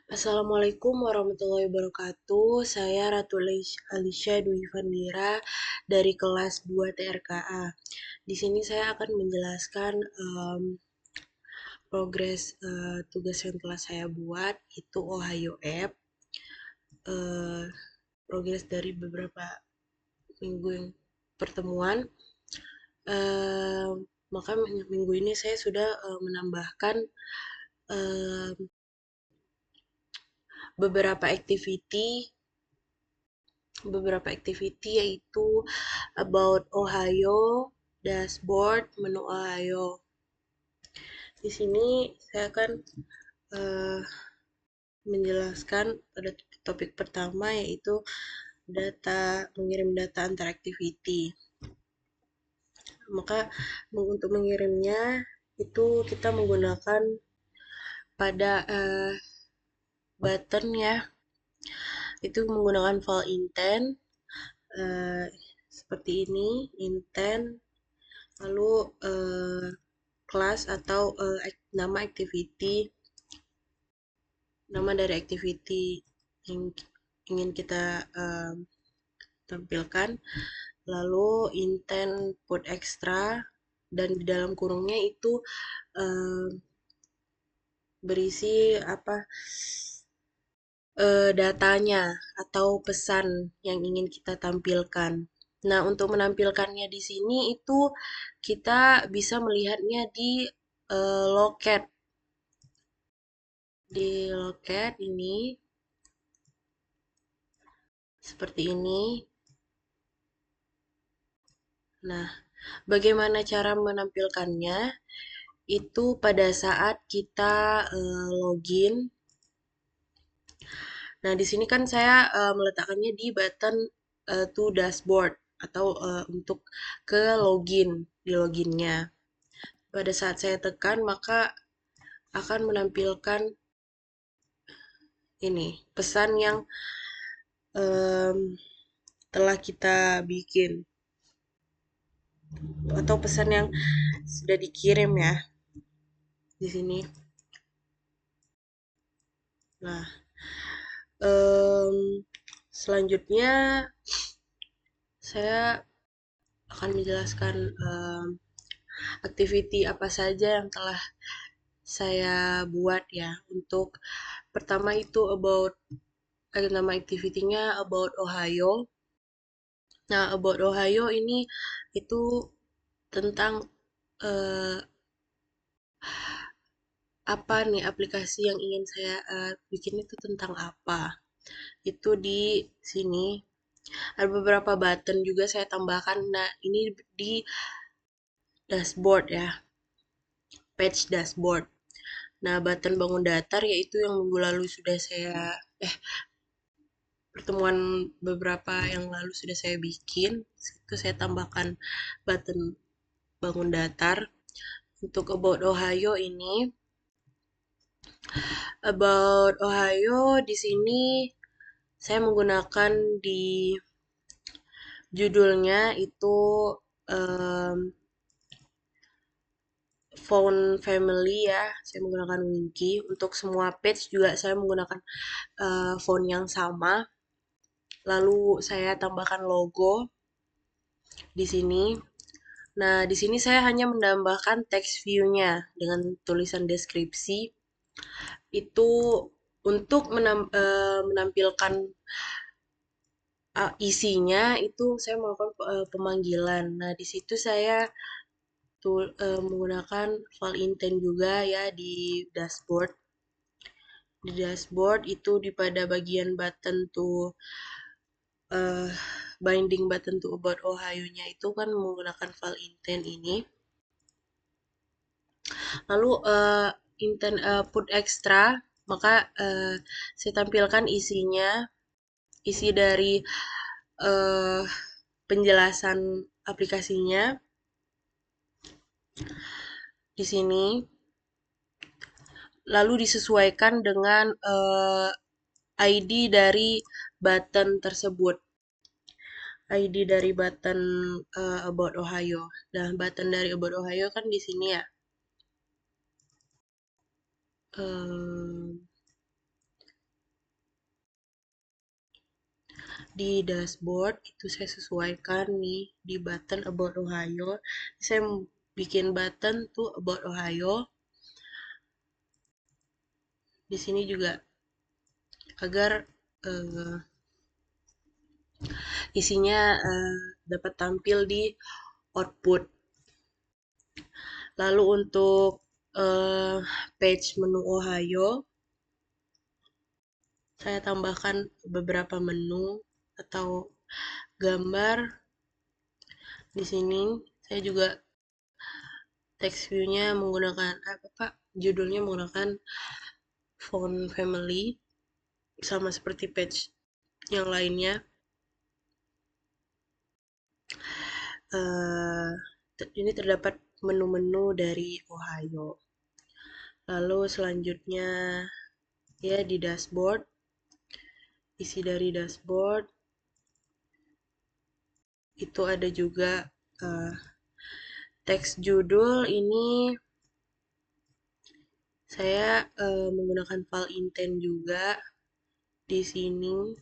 Assalamualaikum warahmatullahi wabarakatuh. Saya Ratu Alisha Dwi Fandira dari kelas 2 TRKA. Di sini saya akan menjelaskan progres tugas yang telah saya buat, itu Ohio App. eh, Progres dari beberapa minggu yang pertemuan. Eh, Maka minggu ini saya sudah menambahkan eh, beberapa activity yaitu about Ohio, dashboard, menu Ohio. Di sini saya akan uh, menjelaskan pada topik pertama yaitu mengirim data antar activity. Maka untuk mengirimnya itu kita menggunakan pada button ya, itu menggunakan file intent uh, seperti ini, intent, lalu kelas atau nama dari activity yang ingin kita tampilkan, lalu intent put extra, dan di dalam kurungnya itu berisi datanya atau pesan yang ingin kita tampilkan. Nah, untuk menampilkannya di sini itu kita bisa melihatnya di loket. Di loket ini seperti ini. Nah, bagaimana cara menampilkannya? Itu pada saat kita login. Nah, di sini kan saya meletakkannya di button to dashboard atau untuk ke login, di loginnya. Pada saat saya tekan, maka akan menampilkan ini pesan yang telah kita bikin atau pesan yang sudah dikirim ya di sini. Nah, selanjutnya saya akan menjelaskan activity apa saja yang telah saya buat ya. Untuk pertama itu nama activity-nya about Ohio. Nah, about Ohio ini itu tentang apa nih aplikasi yang ingin saya bikin itu tentang apa. Itu di sini ada beberapa button juga saya tambahkan. Nah, ini di dashboard ya, page dashboard. Nah, button bangun datar yaitu yang minggu lalu sudah saya pertemuan beberapa yang lalu sudah saya bikin. Itu saya tambahkan button bangun datar. Untuk about Ohio ini, about Ohio di sini saya menggunakan di judulnya itu font family ya, saya menggunakan Winky. Untuk semua page juga saya menggunakan font yang sama. Lalu saya tambahkan logo di sini. Nah, di sini saya hanya menambahkan text view-nya dengan tulisan deskripsi. Itu untuk menampilkan isinya itu saya melakukan pemanggilan. Nah, di situ saya menggunakan file intent juga ya di dashboard. Di dashboard itu pada bagian button tuh binding button to about Ohio-nya itu kan menggunakan file intent ini. Lalu intent put extra, maka saya tampilkan isinya, isi dari penjelasan aplikasinya di sini. Lalu disesuaikan dengan ID dari button tersebut. ID dari button About Ohio. Nah, button dari About Ohio kan di sini ya. Di dashboard itu saya sesuaikan nih di button About Ohio. Saya bikin button tuh About Ohio. Di sini juga agar uh, isinya dapat tampil di output. Lalu untuk page menu Ohio, saya tambahkan beberapa menu atau gambar. Di sini saya juga text view-nya menggunakan judulnya menggunakan font family sama seperti page yang lainnya. Ini terdapat menu-menu dari Ohio. Lalu selanjutnya ya di dashboard, isi dari dashboard itu ada juga teks judul. Ini saya menggunakan file intent juga di sini.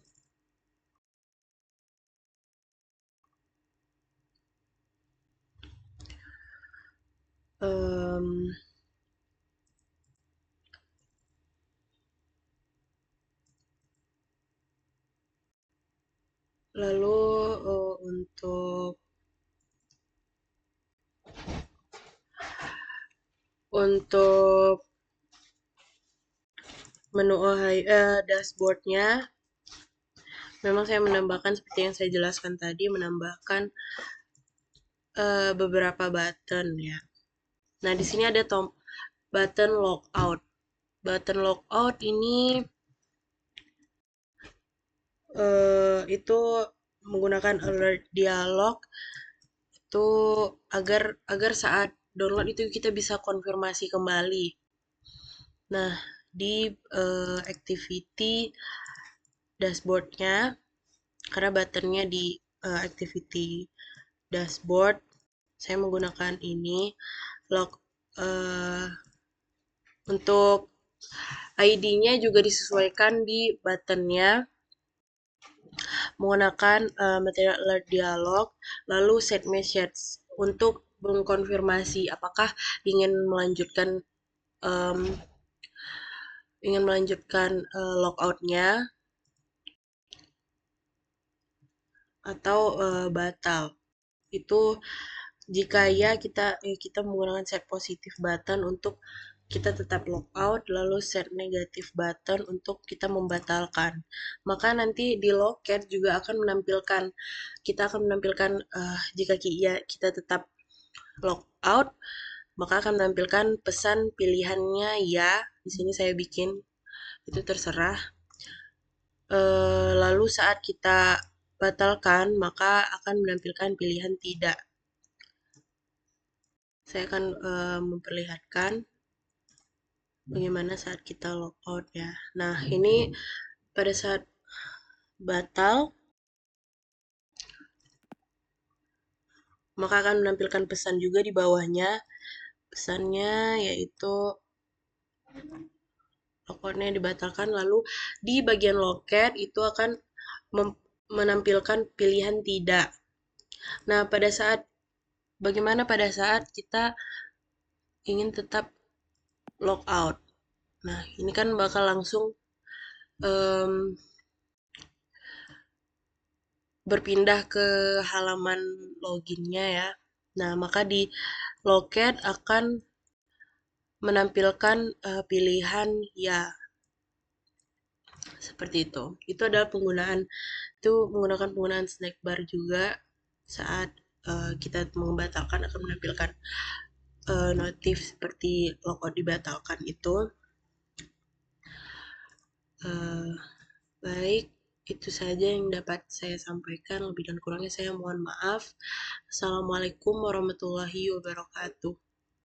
Lalu untuk menu dashboardnya, memang saya menambahkan seperti yang saya jelaskan tadi, menambahkan beberapa button ya. Nah di sini ada button logout. Button logout ini itu menggunakan alert dialog itu agar saat download itu kita bisa konfirmasi kembali. Nah, di activity dashboardnya, karena buttonnya di activity dashboard, saya menggunakan ini log untuk ID-nya juga disesuaikan di buttonnya menggunakan material alert dialog, lalu set message untuk mengkonfirmasi apakah ingin melanjutkan logoutnya atau batal. Itu jika ya kita menggunakan set positif button untuk kita tetap logout, lalu set negatif button untuk kita membatalkan. Maka nanti di loket juga akan menampilkan jika kita tetap logout, maka akan menampilkan pesan pilihannya ya. Di sini saya bikin itu terserah. Lalu saat kita batalkan, maka akan menampilkan pilihan tidak. Saya akan memperlihatkan bagaimana saat kita logout ya. Nah, ini pada saat batal, maka akan menampilkan pesan juga di bawahnya. Pesannya yaitu logoutnya dibatalkan, lalu di bagian loket itu akan menampilkan pilihan tidak. Nah, bagaimana pada saat kita ingin tetap logout? Nah, ini kan bakal langsung berpindah ke halaman loginnya ya. Nah, maka di loket akan menampilkan pilihan ya. Seperti itu. Itu adalah menggunakan penggunaan snack bar juga saat kita membatalkan akan menampilkan notif seperti logout dibatalkan itu. Baik, itu saja yang dapat saya sampaikan. Lebih dan kurangnya saya mohon maaf. Assalamualaikum warahmatullahi wabarakatuh.